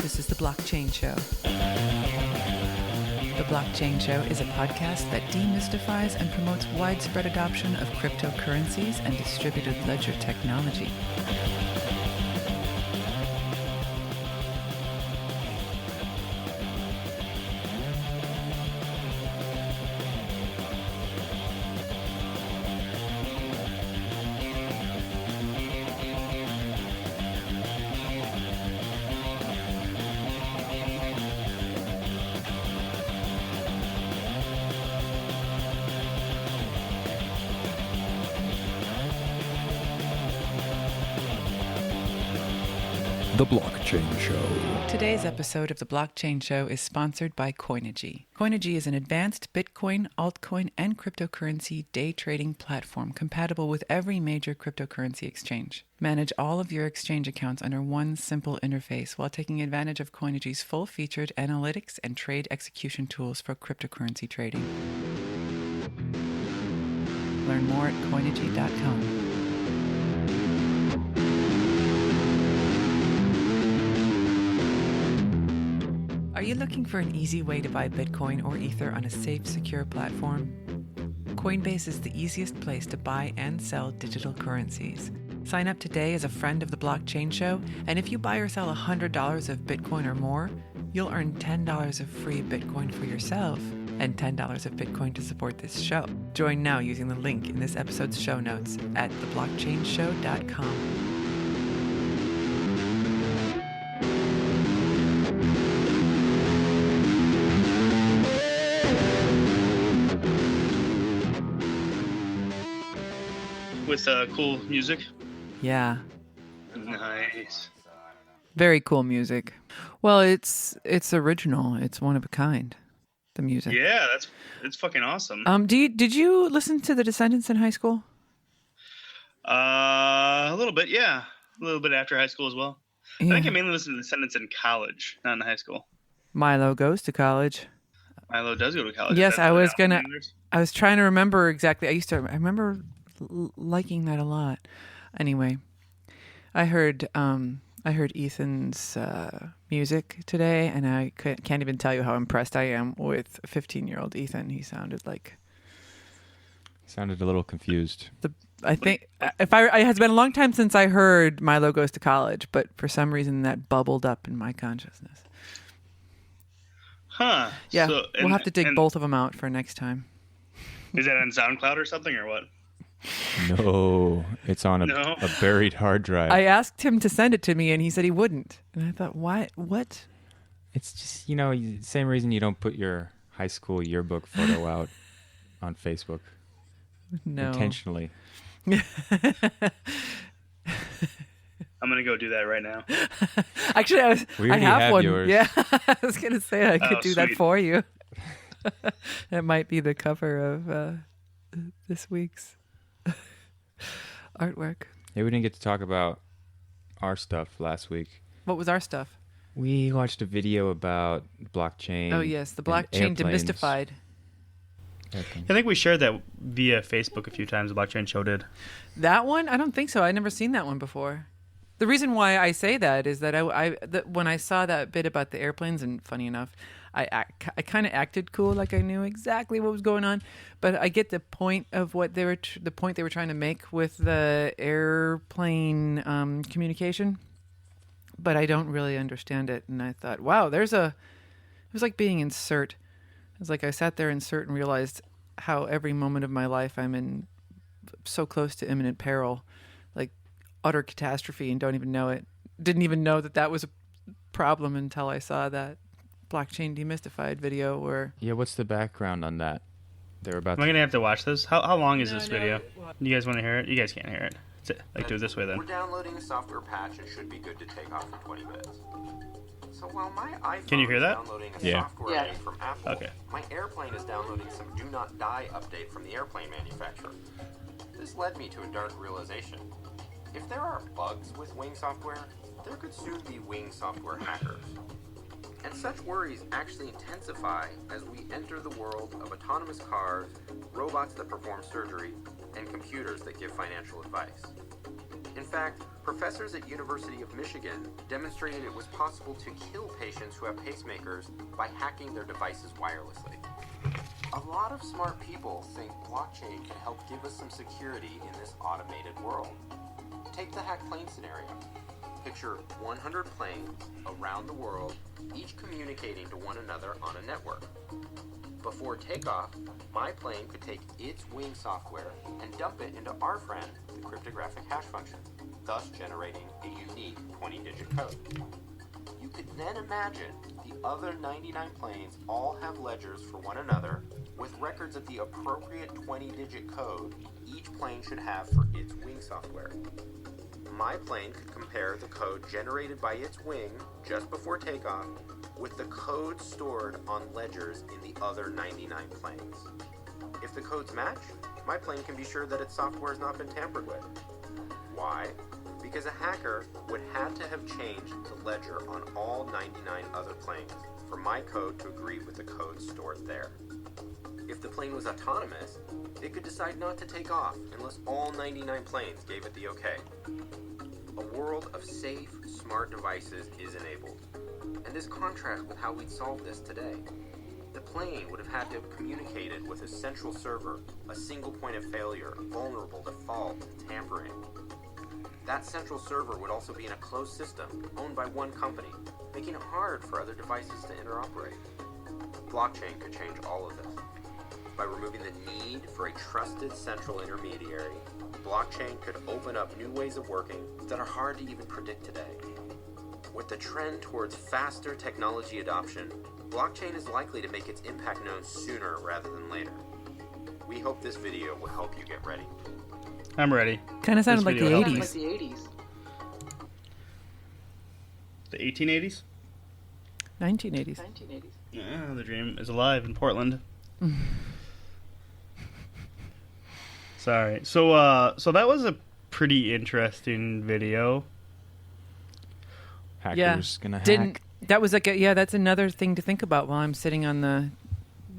This is The Blockchain Show. The Blockchain Show is a podcast that demystifies and promotes widespread adoption of cryptocurrencies and distributed ledger technology. The Blockchain Show. Today's episode of The Blockchain Show is sponsored by Coinigy. Coinigy is an advanced Bitcoin, altcoin, and cryptocurrency day trading platform compatible with every major cryptocurrency exchange. Manage all of your exchange accounts under one simple interface while taking advantage of Coinigy's full-featured analytics and trade execution tools for cryptocurrency trading. Learn more at Coinigy.com. Are you looking for an easy way to buy Bitcoin or Ether on a safe, secure platform? Coinbase is the easiest place to buy and sell digital currencies. Sign up today as a friend of The Blockchain Show, and if you buy or sell $100 of Bitcoin or more, you'll earn $10 of free Bitcoin for yourself and $10 of Bitcoin to support this show. Join now using the link in this episode's show notes at theblockchainshow.com. With cool music. Yeah. Nice. Very cool music. Well, it's original. It's one of a kind. The music. Yeah, it's fucking awesome. Did you listen to The Descendants in high school? A little bit, yeah. A little bit after high school as well. Yeah. I think I mainly listened to The Descendants in college, not in high school. Milo goes to college. Milo does go to college. Yes, I was trying to remember exactly. I remember liking that a lot. Anyway, I heard Ethan's music today, and I can't even tell you how impressed I am with 15-year-old Ethan. He sounded Sounded a little confused. I think it has been a long time since I heard Milo Goes to College, but for some reason that bubbled up in my consciousness. Huh. Yeah, we'll have to dig both of them out for next time. Is that on SoundCloud or something, or what? No, it's on a buried hard drive. I asked him to send it to me, and he said he wouldn't. And I thought, what? It's just, same reason you don't put your high school yearbook photo out on Facebook. No. Intentionally. I'm going to go do that right now. Actually, I have one. Yours. Yeah, I was going to say I could do sweet. that for you. That might be the cover of this week's artwork. Yeah, we didn't get to talk about our stuff last week. What was our stuff? We watched a video about blockchain. Oh, yes, the blockchain demystified. Okay. I think we shared that via Facebook a few times. The Blockchain Show did. That one? I don't think so. I'd never seen that one before. The reason why I say that is that when I saw that bit about the airplanes, and funny enough, I kind of acted cool, like I knew exactly what was going on, but I get the point of what they were trying to make with the airplane communication, but I don't really understand it. And I thought, wow, it was like being in CERT. It was like I sat there in CERT and realized how every moment of my life I'm in so close to imminent peril, like utter catastrophe, and don't even know it. Didn't even know that was a problem until I saw that Blockchain Demystified video where... Yeah, what's the background on that? They're about Am I going to have to watch this? How long is this video? You guys want to hear it? You guys can't hear it. Do it this way then. We're downloading a software patch and should be good to take off in 20 minutes. So while my iPhone Can you hear that? is downloading a Yeah. software update from Apple, Okay. my airplane is downloading some Do Not Die update from the airplane manufacturer. This led me to a dark realization. If there are bugs with Wing software, there could soon be Wing software hackers. And such worries actually intensify as we enter the world of autonomous cars, robots that perform surgery, and computers that give financial advice. In fact, Professors at University of Michigan demonstrated it was possible to kill patients who have pacemakers by hacking their devices wirelessly. A lot of smart people think blockchain can help give us some security in this automated world. Take the hacked plane scenario. Picture 100 planes around the world, each communicating to one another on a network. Before takeoff, my plane could take its wing software and dump it into our friend, the cryptographic hash function, thus generating a unique 20-digit code. You could then imagine the other 99 planes all have ledgers for one another with records of the appropriate 20-digit code each plane should have for its wing software. My plane could compare the code generated by its wing just before takeoff with the code stored on ledgers in the other 99 planes. If the codes match, my plane can be sure that its software has not been tampered with. Why? Because a hacker would have to have changed the ledger on all 99 other planes for my code to agree with the code stored there. If the plane was autonomous, it could decide not to take off unless all 99 planes gave it the okay. A world of safe, smart devices is enabled. And this contrasts with how we'd solve this today. The plane would have had to have communicated with a central server, a single point of failure, vulnerable to fault and tampering. That central server would also be in a closed system owned by one company, making it hard for other devices to interoperate. Blockchain could change all of this. By removing the need for a trusted central intermediary, blockchain could open up new ways of working that are hard to even predict today. With the trend towards faster technology adoption, blockchain is likely to make its impact known sooner rather than later. We hope this video will help you get ready. I'm ready. Kind of sounded This like the video 80s. helped me. The 1880s? 1980s. Yeah, the dream is alive in Portland. Sorry. So that was a pretty interesting video. Hackers gonna hack. Didn't that was like that's another thing to think about while I'm sitting on the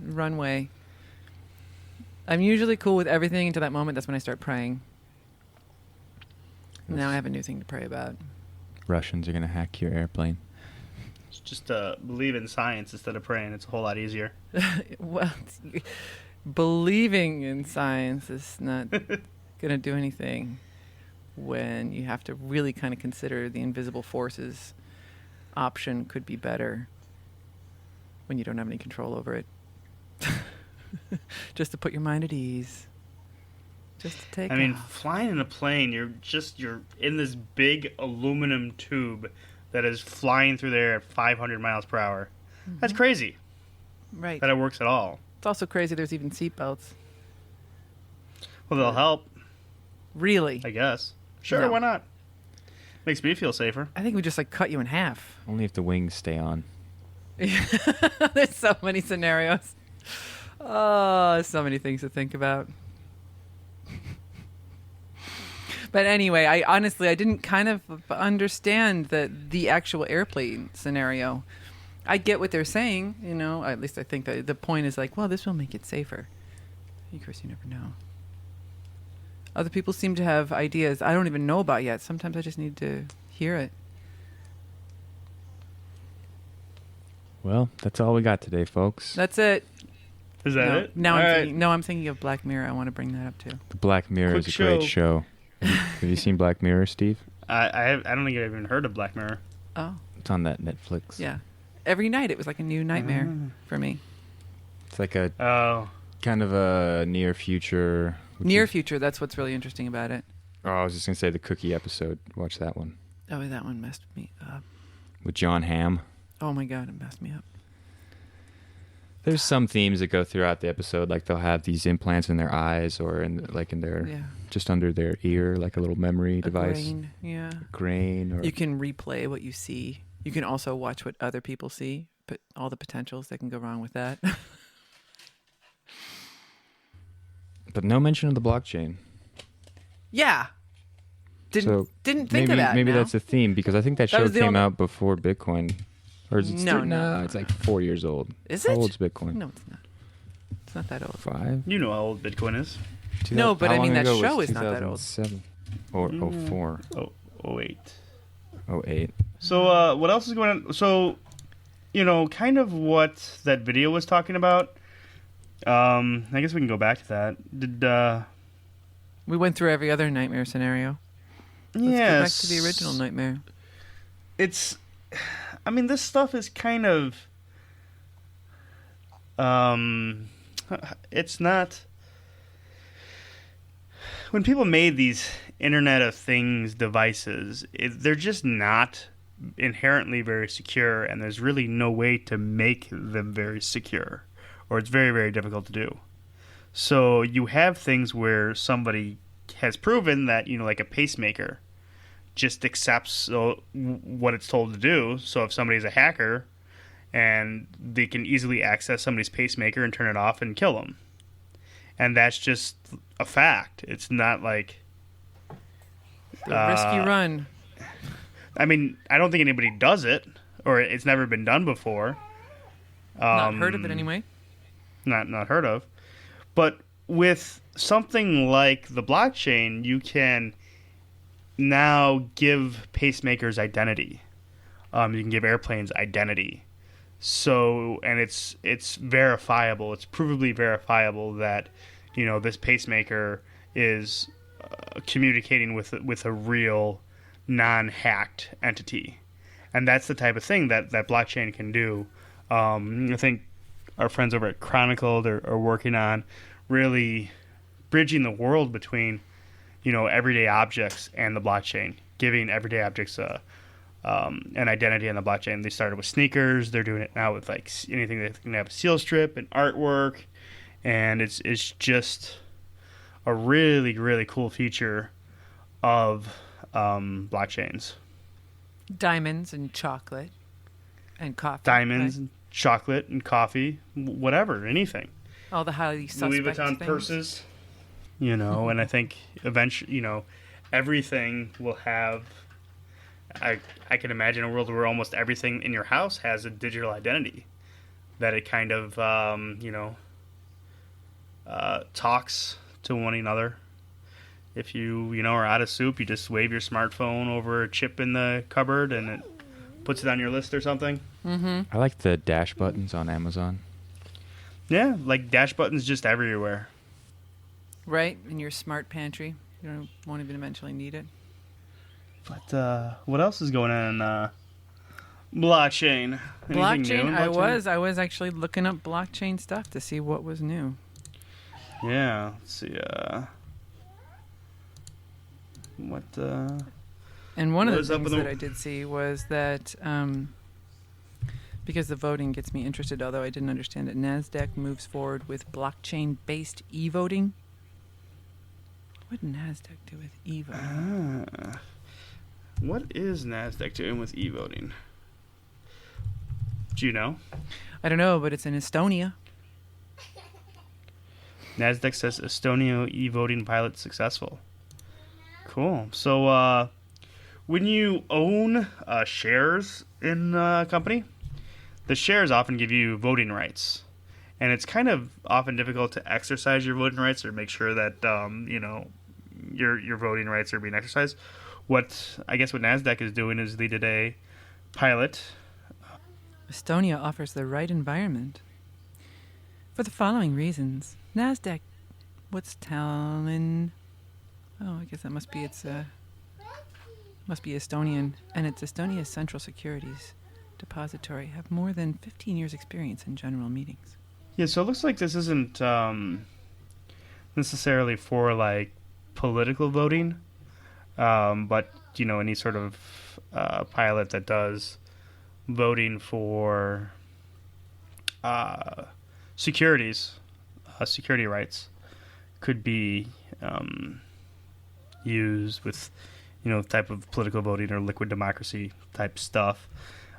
runway. I'm usually cool with everything until that moment. That's when I start praying. Now I have a new thing to pray about. Russians are gonna hack your airplane. Just believe in science instead of praying. It's a whole lot easier. Well, believing in science is not going to do anything when you have to really kind of consider the invisible forces option could be better when you don't have any control over it. Just to put your mind at ease. Just to take off. Flying in a plane, you're in this big aluminum tube that is flying through the air at 500 miles per hour. Mm-hmm. That's crazy. Right. That it works at all. It's also crazy there's even seatbelts. Well, they'll help. Really? I guess. Sure, No. why not? Makes me feel safer. I think we just cut you in half. Only if the wings stay on. There's so many scenarios. Oh, so many things to think about. But anyway, I didn't kind of understand the actual airplane scenario. I get what they're saying, at least I think that the point is like, well, this will make it safer. Of course, you never know. Other people seem to have ideas I don't even know about yet. Sometimes I just need to hear it. Well, that's all we got today, folks. That's it. Is that No, it? now All I'm right. thinking. No, I'm thinking of Black Mirror. I want to bring that up too. The Black Mirror Quick is a great show. Have you seen Black Mirror, Steve? I don't think I've even heard of Black Mirror. Oh, It's on that Netflix. yeah. Every night it was like a new nightmare for me. It's like a Oh. kind of a near future. Near future. That's what's really interesting about it. Oh, I was just gonna say the cookie episode. Watch that one Oh, that one messed me up. with John Hamm. Oh my God, it messed me up. There's some themes that go throughout the episode, like they'll have these implants in their eyes or in their Yeah. just under their ear, like a little memory device. Grain. Yeah. Grain or You can replay what you see. You can also watch what other people see, but all the potentials that can go wrong with that. but no mention of the blockchain. Yeah. Didn't think maybe, of that. Maybe no? that's a theme because I think that That show was the came only- out before Bitcoin. Or is it No, still, no. it's like 4 years old. Is How it? old's Bitcoin? No, it's not. It's not that old. 5? You know how old Bitcoin is. No, but How I mean, long that ago was show is not that old. 2007 or 04. 08. 08. So what else is going on? So, kind of what that video was talking about. I guess we can go back to that. We went through every other nightmare scenario. Let's go back to the original nightmare. This stuff is kind of, it's not, when people made these Internet of Things devices, they're just not inherently very secure, and there's really no way to make them very secure, or it's very, very difficult to do. So you have things where somebody has proven that, like a pacemaker just accepts what it's told to do. So if somebody's a hacker, and they can easily access somebody's pacemaker and turn it off and kill them. And that's just a fact. It's not like... The risky run. I don't think anybody does it, or it's never been done before. Not heard of it anyway. Not heard of. But with something like the blockchain, you can now give pacemakers identity. You can give airplanes identity. So, and it's verifiable. It's provably verifiable that, this pacemaker is communicating with a real non-hacked entity. And that's the type of thing that blockchain can do. I think our friends over at Chronicled are working on really bridging the world between, everyday objects and the blockchain, giving everyday objects an identity on the blockchain. They started with sneakers. They're doing it now with like anything that can have a seal strip and artwork, and it's just a really, really cool feature of blockchains. Diamonds and chocolate and coffee. Diamonds, right? and chocolate and coffee, whatever, anything. All the highly suspect Louis Vuitton things. purses, and I think eventually, everything will have. I can imagine a world where almost everything in your house has a digital identity, that it kind of talks to one another. If you are out of soup, you just wave your smartphone over a chip in the cupboard and it puts it on your list or something. Mm-hmm. I like the dash buttons on Amazon. Yeah, like dash buttons just everywhere. Right, in your smart pantry. You won't even eventually need it. But what else is going on in blockchain? Anything new in blockchain? I was actually looking up blockchain stuff to see what was new. Yeah, let's see. What? And one of What the is up things with the- that I did see was that because the voting gets me interested, although I didn't understand it, NASDAQ moves forward with blockchain-based e-voting. What did NASDAQ do with e-voting? What is NASDAQ doing with e-voting? Do you know? I don't know, but it's in Estonia. NASDAQ says Estonia e-voting pilot successful. Cool. So when you own shares in a company, the shares often give you voting rights. And it's kind of often difficult to exercise your voting rights or make sure that your voting rights are being exercised. What NASDAQ is doing is they did a pilot. Estonia offers the right environment. For the following reasons, NASDAQ, what's telling... Oh, I guess that must be Estonian. And it's Estonia's Central Securities Depository have more than 15 years experience in general meetings. Yeah, so it looks like this isn't necessarily for, like, political voting. But, any sort of pilot that does voting for securities, security rights, could be used with, type of political voting or liquid democracy type stuff.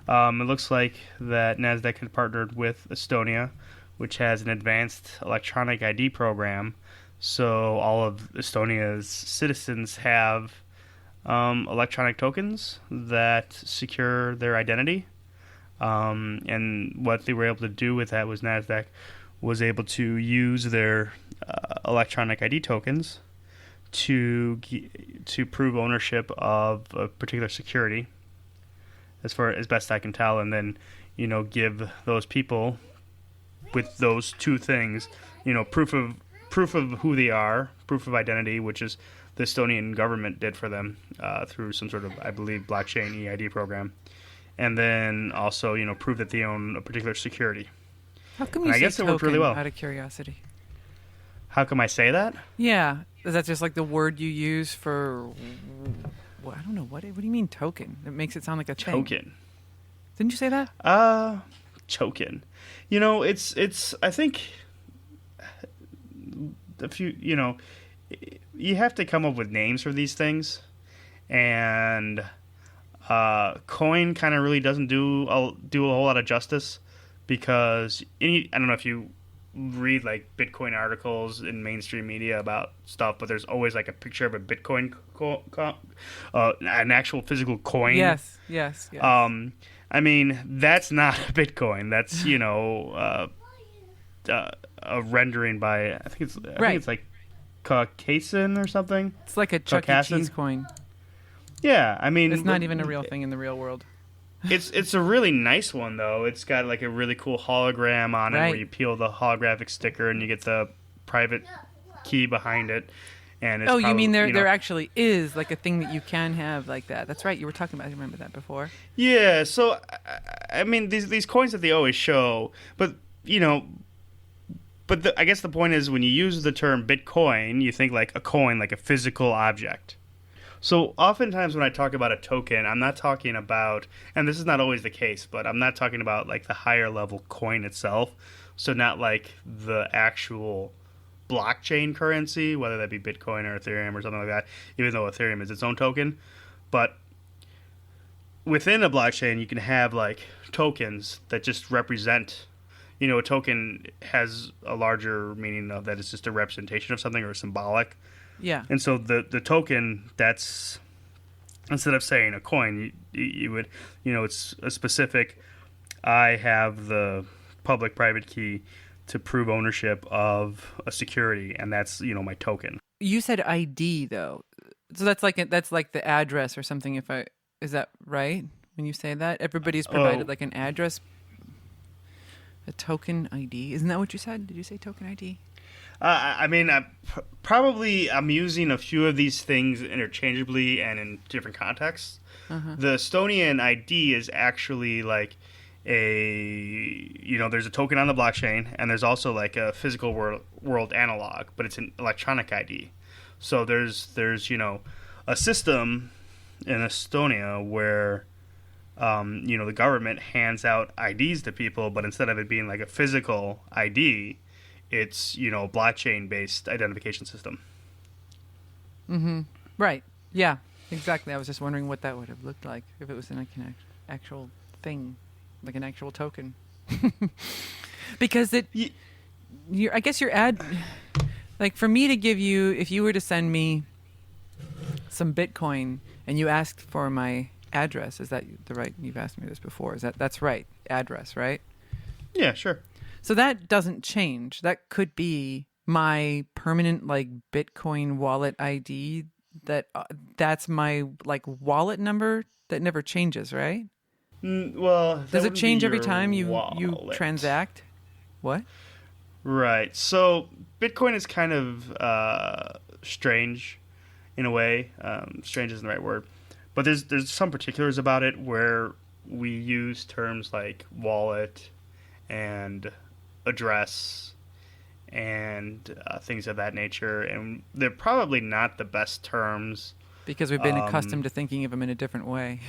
It looks like that NASDAQ had partnered with Estonia, which has an advanced electronic ID program. So all of Estonia's citizens have electronic tokens that secure their identity. And what they were able to do with that was NASDAQ was able to use their electronic ID tokens to prove ownership of a particular security, as best I can tell, and then give those people with those two things, proof of who they are, proof of identity, which is the Estonian government did for them through some sort of, I believe, blockchain EID program, and then also prove that they own a particular security. How come you I say guess it worked token really well. out of curiosity? How come I say that? Yeah. Is that just like the word you use for... Well, I don't know. What do you mean token? It makes it sound like a thing. Token. Didn't you say that? Token. It's I think if you have to come up with names for these things, and coin kind of really doesn't do a whole lot of justice, because I don't know if you read like Bitcoin articles in mainstream media about stuff, but there's always like a picture of a Bitcoin an actual physical coin. Yes. I mean, that's not a Bitcoin. That's a rendering by I think it's like Caucasian or something. It's like a Chuck E. Cheese coin. Yeah, I mean, It's not even a real thing in the real world. It's a really nice one though. It's got like a really cool hologram on it, Right. where you peel the holographic sticker and you get the private key behind it. And it's You mean probably, there actually is like a thing that you can have like that? That's right. You were talking about. I remember that before. Yeah. So I mean, these coins that they always show, but I guess the point is when you use the term Bitcoin, you think like a coin, like a physical object. So oftentimes when I talk about a token, I'm not talking about, and this is not always the case, but I'm not talking about like the higher level coin itself. So not like the actual blockchain currency, whether that be Bitcoin or Ethereum or something like that, even though Ethereum is its own token. But within a blockchain, you can have like tokens that just represent, a token has a larger meaning of that it's just a representation of something or symbolic. Yeah. And so the token, that's, instead of saying a coin, you would, it's a specific, I have the public-private key to prove ownership of a security, and that's, my token. You said ID though, so that's like the address or something. Is that right? When you say that, everybody's provided like an address, a token ID. Isn't that what you said? Did you say token ID? I mean, I'm using a few of these things interchangeably and in different contexts. Uh-huh. The Estonian ID is actually like there's a token on the blockchain, and there's also like a physical world analog, but it's an electronic ID. So there's a system in Estonia where the government hands out IDs to people, but instead of it being like a physical ID, it's a blockchain-based identification system. Mm-hmm. Right. Yeah. Exactly. I was just wondering what that would have looked like if it was in like an actual thing, like an actual token. Because I guess your like for me to give you, if you were to send me some Bitcoin and you asked for my address, is that the right? You've asked me this before. That's right? Address, right? Yeah, sure. So that doesn't change. That could be my permanent like Bitcoin wallet ID. That's my like wallet number that never changes, right? Well, does it change every your time you wallet. transact? What? Right. So Bitcoin is kind of strange in a way. Strange isn't the right word, but there's some particulars about it where we use terms like wallet and address and things of that nature, and they're probably not the best terms because we've been accustomed to thinking of them in a different way.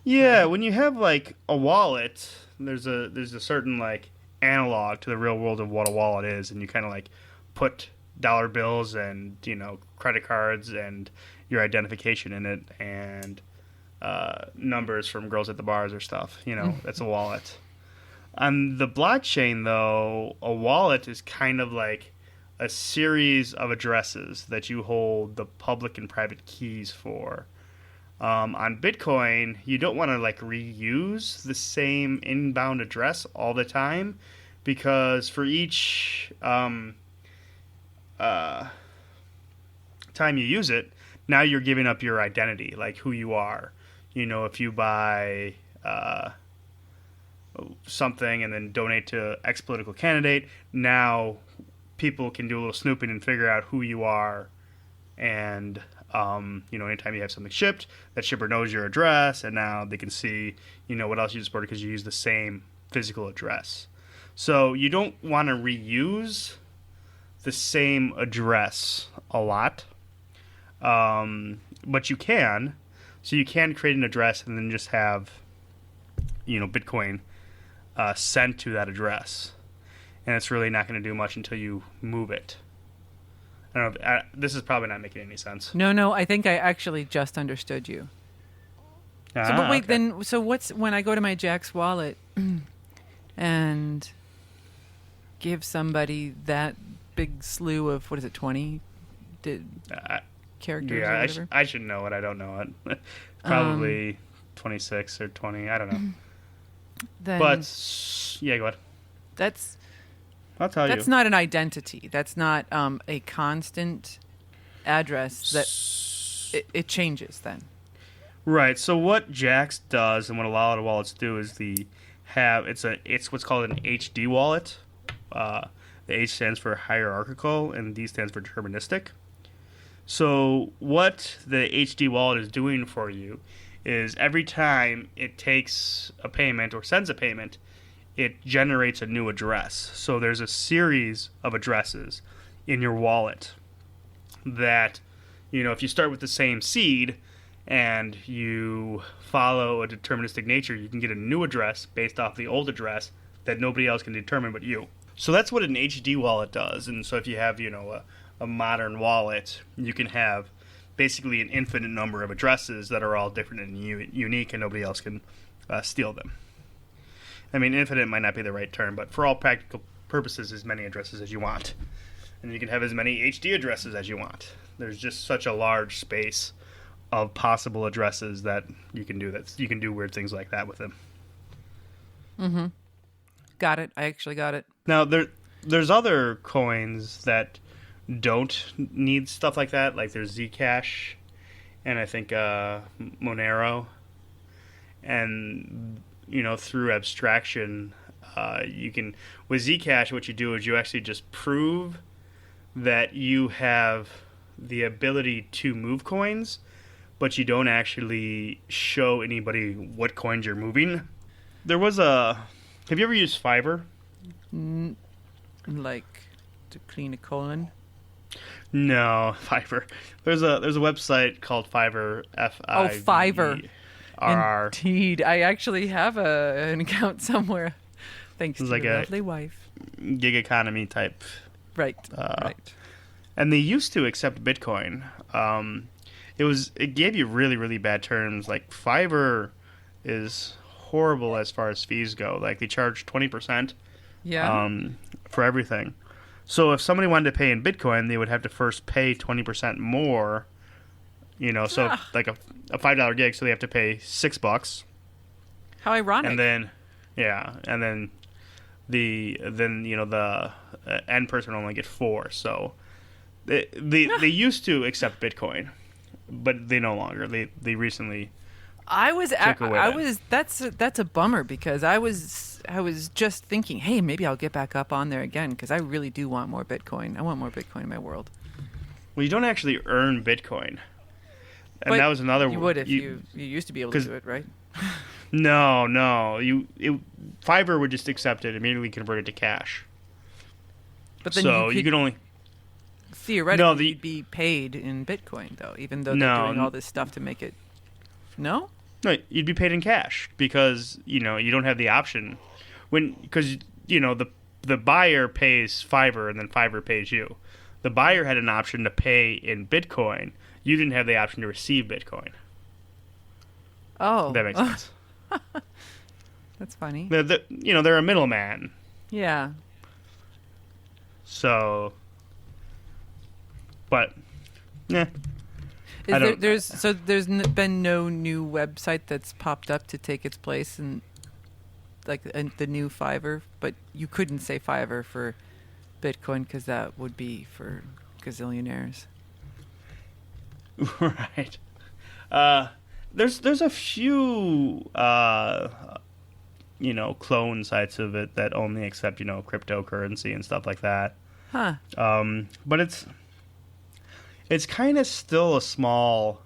Yeah, when you have like a wallet, there's a certain like analog to the real world of what a wallet is, and you kind of like put dollar bills and credit cards and your identification in it, and numbers from girls at the bars or stuff. That's a wallet. On the blockchain, though, a wallet is kind of like a series of addresses that you hold the public and private keys for. On Bitcoin, you don't want to like reuse the same inbound address all the time, because for each to time you use it, now you're giving up your identity, like who you are. If you buy something and then donate to X political candidate, now people can do a little snooping and figure out who you are. And, anytime you have something shipped, that shipper knows your address, and now they can see, what else you supported because you use the same physical address. So you don't want to reuse the same address a lot, but you can. So you can create an address and then just have, Bitcoin sent to that address. And it's really not going to do much until you move it. I don't know. This is probably not making any sense. No, I think I actually just understood you. But wait, okay. then, so what's, when I go to my Jack's wallet and give somebody that big slew of, 20 characters or whatever? I should know it. I don't know it. Probably 26 or 20. I don't know. Then But, yeah, go ahead. I'll tell you. That's not an identity. That's not a constant address. That it changes then. Right. So what Jax does, and what a lot of wallets do, is it's what's called an HD wallet. The H stands for hierarchical, and D stands for deterministic. So what the HD wallet is doing for you is every time it takes a payment or sends a payment, it generates a new address. So there's a series of addresses in your wallet that, if you start with the same seed and you follow a deterministic nature, you can get a new address based off the old address that nobody else can determine but you. So that's what an HD wallet does. And so if you have, a modern wallet, you can have basically an infinite number of addresses that are all different and unique, and nobody else can steal them. I mean, infinite might not be the right term, but for all practical purposes, as many addresses as you want. And you can have as many HD addresses as you want. There's just such a large space of possible addresses that you can do that. You can do weird things like that with them. Mm-hmm. Got it. I actually got it. Now, there's other coins that don't need stuff like that. Like there's Zcash, and I think Monero. And through abstraction, you can, with Zcash, what you do is you actually just prove that you have the ability to move coins, but you don't actually show anybody what coins you're moving. Have you ever used Fiverr? Like to clean a colon? No, Fiverr. There's a website called Fiverr. Fiverr. RR. Indeed, I actually have an account somewhere, thanks to like your a lovely wife. Gig economy type. Right, right. And they used to accept Bitcoin. It gave you really, really bad terms. Like Fiverr is horrible as far as fees go. Like they charge 20%. Yeah. For everything. So if somebody wanted to pay in Bitcoin, they would have to first pay 20% more. So like a $5 gig, so they have to pay $6. How ironic. And then, the end person only get $4. So they used to accept Bitcoin, but they no longer. They recently. That's a bummer because I was just thinking, hey, maybe I'll get back up on there again because I really do want more Bitcoin. I want more Bitcoin in my world. Well, you don't actually earn Bitcoin. And but that was another. You would if you used to be able to do it, right? No. Fiverr would just accept it, immediately convert it to cash. But then you could only theoretically you'd be paid in Bitcoin, though, even though they're doing all this stuff to make it. No, you'd be paid in cash because you don't have the option because the buyer pays Fiverr and then Fiverr pays you. The buyer had an option to pay in Bitcoin. You didn't have the option to receive Bitcoin. Oh, that makes sense. That's funny. They're a middleman. Yeah. So, but, yeah. There's been no new website that's popped up to take its place in the new Fiverr, but you couldn't say Fiverr for Bitcoin because that would be for gazillionaires. Right. There's a few clone sites of it that only accept cryptocurrency and stuff like that. Huh. But it's kind of still a small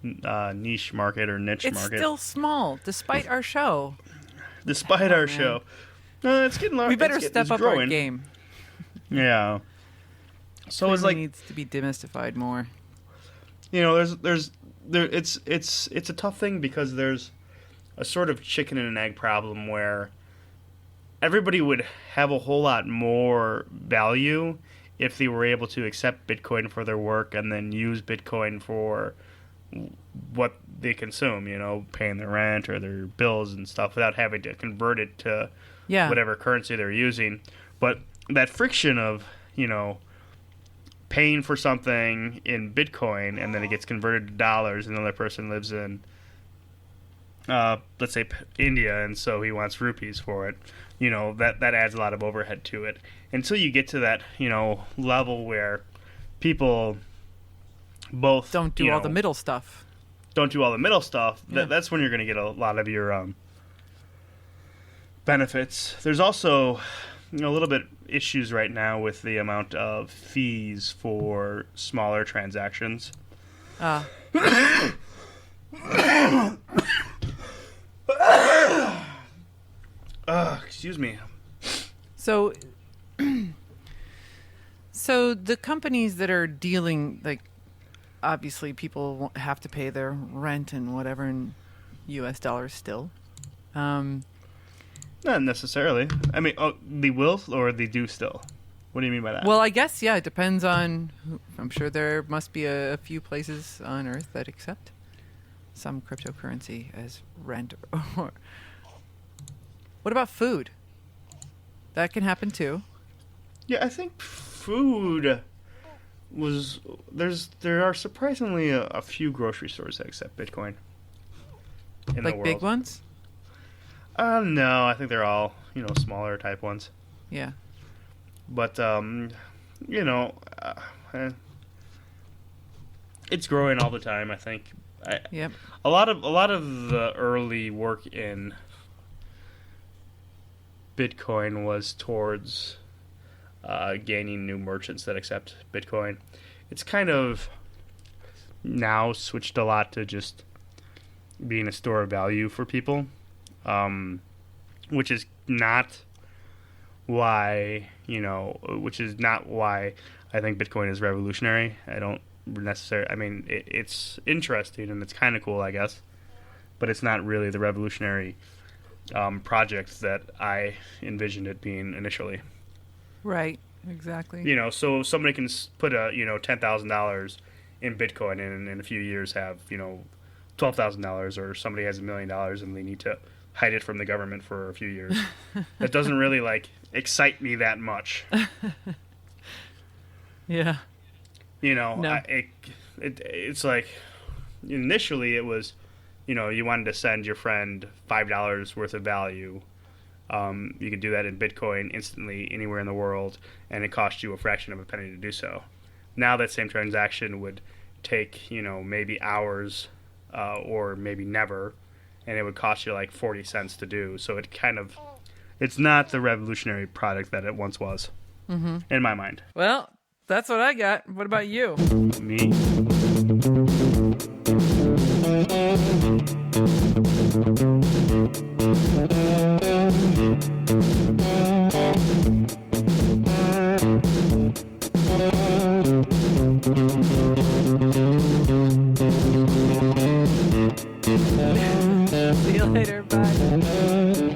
niche market or niche It's market. still small, despite our show. Despite Oh, our man. show. No, it's getting large. We better step up our game. Yeah. So it's Clearly like, needs to be demystified more. it's a tough thing because there's a sort of chicken and an egg problem where everybody would have a whole lot more value if they were able to accept Bitcoin for their work and then use Bitcoin for what they consume, paying their rent or their bills and stuff without having to convert it to Yeah. whatever currency they're using. But that friction of, paying for something in Bitcoin and then it gets converted to dollars and another person lives in, let's say, India, and so he wants rupees for it, that adds a lot of overhead to it. Until you get to that, level where people both Don't do all the middle stuff. don't do all the middle stuff, Yeah. that's when you're going to get a lot of your benefits. There's also a little bit issues right now with the amount of fees for smaller transactions. Excuse me. So, so the companies that are dealing, like, obviously people won't have to pay their rent and whatever in U.S. dollars still. Not necessarily. I mean, they will or they do still. What do you mean by that? Well, I guess, yeah, it depends on. I'm sure there must be a few places on Earth that accept some cryptocurrency as rent. Or what about food? That can happen too. Yeah, I think food was there are surprisingly a few grocery stores that accept Bitcoin in the Like world. big ones? No, I think they're all smaller type ones. Yeah. But it's growing all the time. I think. Yep. A lot of the early work in Bitcoin was towards gaining new merchants that accept Bitcoin. It's kind of now switched a lot to just being a store of value for people, which is not why I think Bitcoin is revolutionary. I don't necessarily. I mean, it's interesting and it's kind of cool, I guess, but it's not really the revolutionary project that I envisioned it being initially. Right. Exactly. So somebody can put a $10,000 in Bitcoin and in a few years have $12,000, or somebody has $1 million and they need to hide it from the government for a few years. That doesn't really excite me that much. Yeah. No. It's like initially it was, you wanted to send your friend $5 worth of value. You could do that in Bitcoin instantly anywhere in the world, and it cost you a fraction of a penny to do so. Now that same transaction would take, maybe hours or maybe never, and it would cost you 40 cents to do. So it's not the revolutionary product that it once was, in my mind. Well, that's what I got. What about you? Me? See you later. Bye.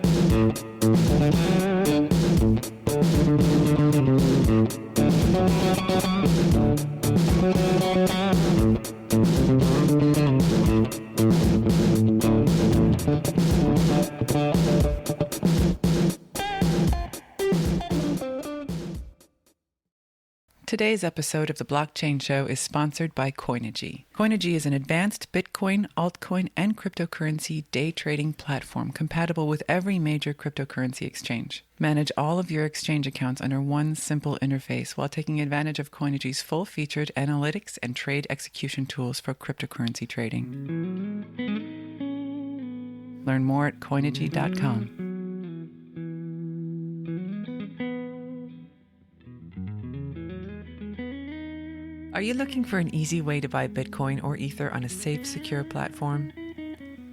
Today's episode of The Blockchain Show is sponsored by Coinigy. Coinigy is an advanced Bitcoin, altcoin, and cryptocurrency day trading platform compatible with every major cryptocurrency exchange. Manage all of your exchange accounts under one simple interface while taking advantage of Coinigy's full-featured analytics and trade execution tools for cryptocurrency trading. Learn more at Coinigy.com. Are you looking for an easy way to buy Bitcoin or Ether on a safe, secure platform?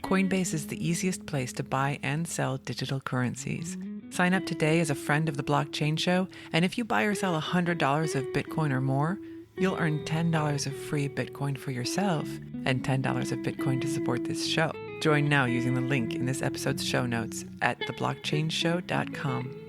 Coinbase is the easiest place to buy and sell digital currencies. Sign up today as a friend of The Blockchain Show, and if you buy or sell $100 of Bitcoin or more, you'll earn $10 of free Bitcoin for yourself and $10 of Bitcoin to support this show. Join now using the link in this episode's show notes at theblockchainshow.com.